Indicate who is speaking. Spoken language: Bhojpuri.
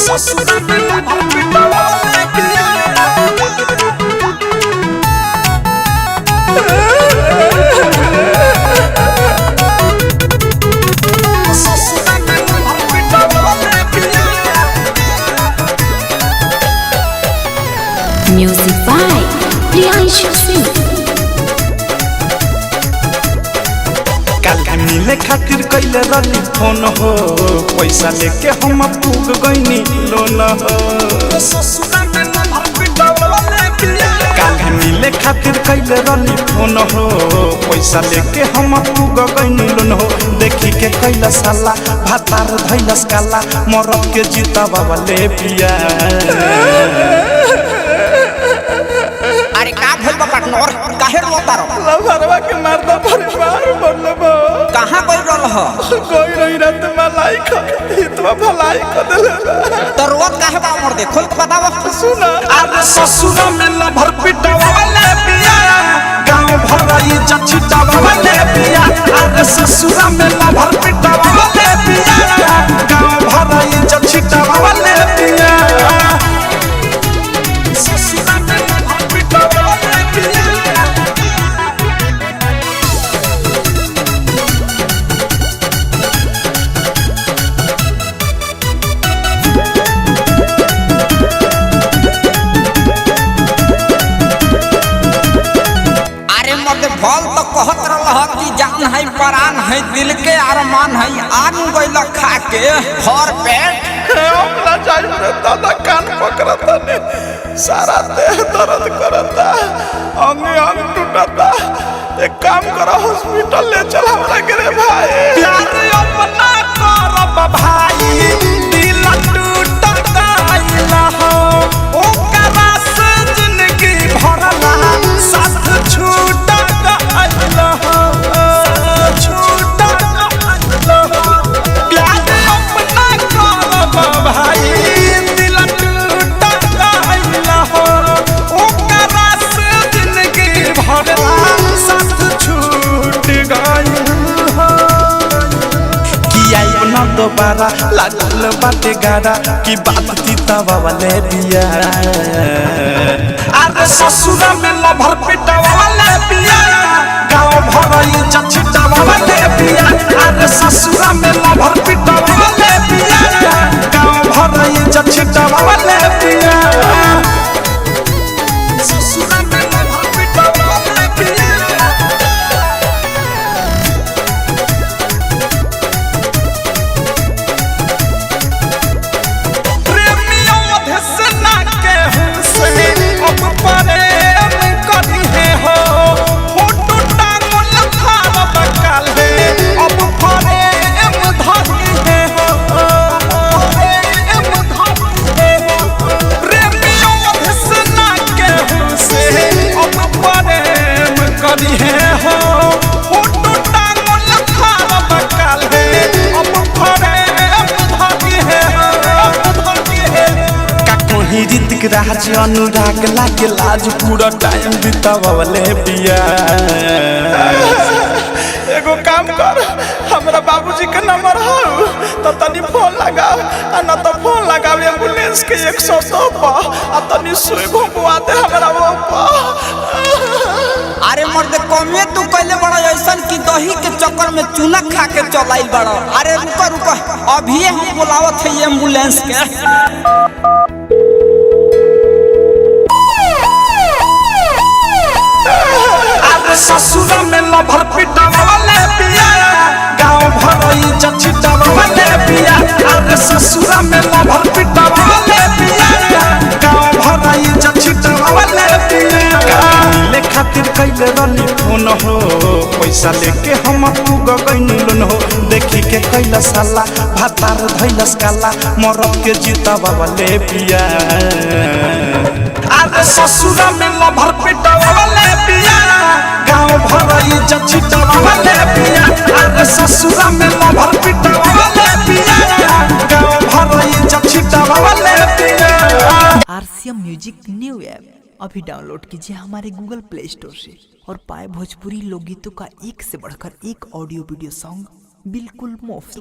Speaker 1: ससुरा में लभर पिटवा पिया ससुरा में लभर पिटवा पिया
Speaker 2: म्यूजिक बाय प्रियांशु सिंह।
Speaker 1: मिले खातिर कैले रही फोन हो पैसा लेके हम पूग गईनी लोन हो काल्ह मिले खातिर कैले रही फोन हो पैसा लेके हम पूग गईनी लोन हो देखी के कैला साला भातार धैलस काला मरद के जीता बाबा ले पिया
Speaker 3: अरे का भइल बा पार्टनर काहे रोता रहो
Speaker 1: लभरवा के मर्दा परिवार बनलबो
Speaker 3: कहां गई रहल
Speaker 1: कोई रही रात मलाई ख हितवा भलाई क देले
Speaker 3: तो रोत काहे बा मोर दे खोल के बताव
Speaker 1: सुना अरे ससुरा में लभर पिटवा वाले पिया गांव भराई जछिटवा वाले पिया अरे ससुरा में लभर पिटवा वाले पिया गांव भराई जछिटवा वाले पिया ससुरा में लभर पिटवा वाले पिया
Speaker 3: फल तो कहत रह कि जान है प्राण है दिल के अरमान है आन गइल खा के भर पेट
Speaker 1: ओकरा चाहिए दादा कान पकड़ता ने सारा देह दर्द करता अंग अंग टूटता एक काम करो हॉस्पिटल ले चल हमरा के भाई प्यार अपना करब भाई दिल टूटता आइला हो ओकरा से जिंदगी भरला साथ छूट दोबारा लागल बाटे गाड़ा की बात तीता वाले पिया अरे ससुरा में लभर पिटवा वाले पिया गांव भराई जछिटवा वाले पिया अरे ससुरा में लभर पिटवा वाले पिया गांव भराई जछिटवा वाले पिया ससुरा में लभर पिटवा वाले पिया राज अनुराग लागे लाज पूरा टाइम बितावले पिया एगो काम कर हमरा बाबूजी के नंबर हो तो तनी फोन लगाओ आ न तो फोन लगाओ एम्बुलेंस के 102 पर आ तनी सुई घुमवा दे हमरा वो पर
Speaker 3: अरे मर्द कमे तू कहले बड़ा ऐसन कि दही के चक्कर में चूना खा के चलाइल बड़ा अरे रुक रुक अभी हम बुलावत है एम्बुलेंस के
Speaker 1: ससुरा में लभर पिटवा वाले पिया गांव भराई जछिटवा वाले पिया अरे ससुरा में लभर पिटवा वाले पिया गांव भराई जछिटवा वाले पिया मिले खातिर कैले रही फोन हो पैसा लेके हम पूग गईनी लोन हो देखी के कैला साला भातार धैलस काला मरद के जीता वाले पिया अरे ससुरा में लभर पिटवा वाले पिया गांव भराई जछिटवा वाले पिया अरे ससुरा में लभर पिटवा वाले पिया गांव भराई जछिटवा वाले पिया
Speaker 4: RCM म्यूजिक न्यू ऐप अभी डाउनलोड कीजिए हमारे गूगल प्ले स्टोर से और पाए भोजपुरी लोकगीतों का एक से बढ़कर एक ऑडियो वीडियो सॉन्ग बिल्कुल मुफ्त।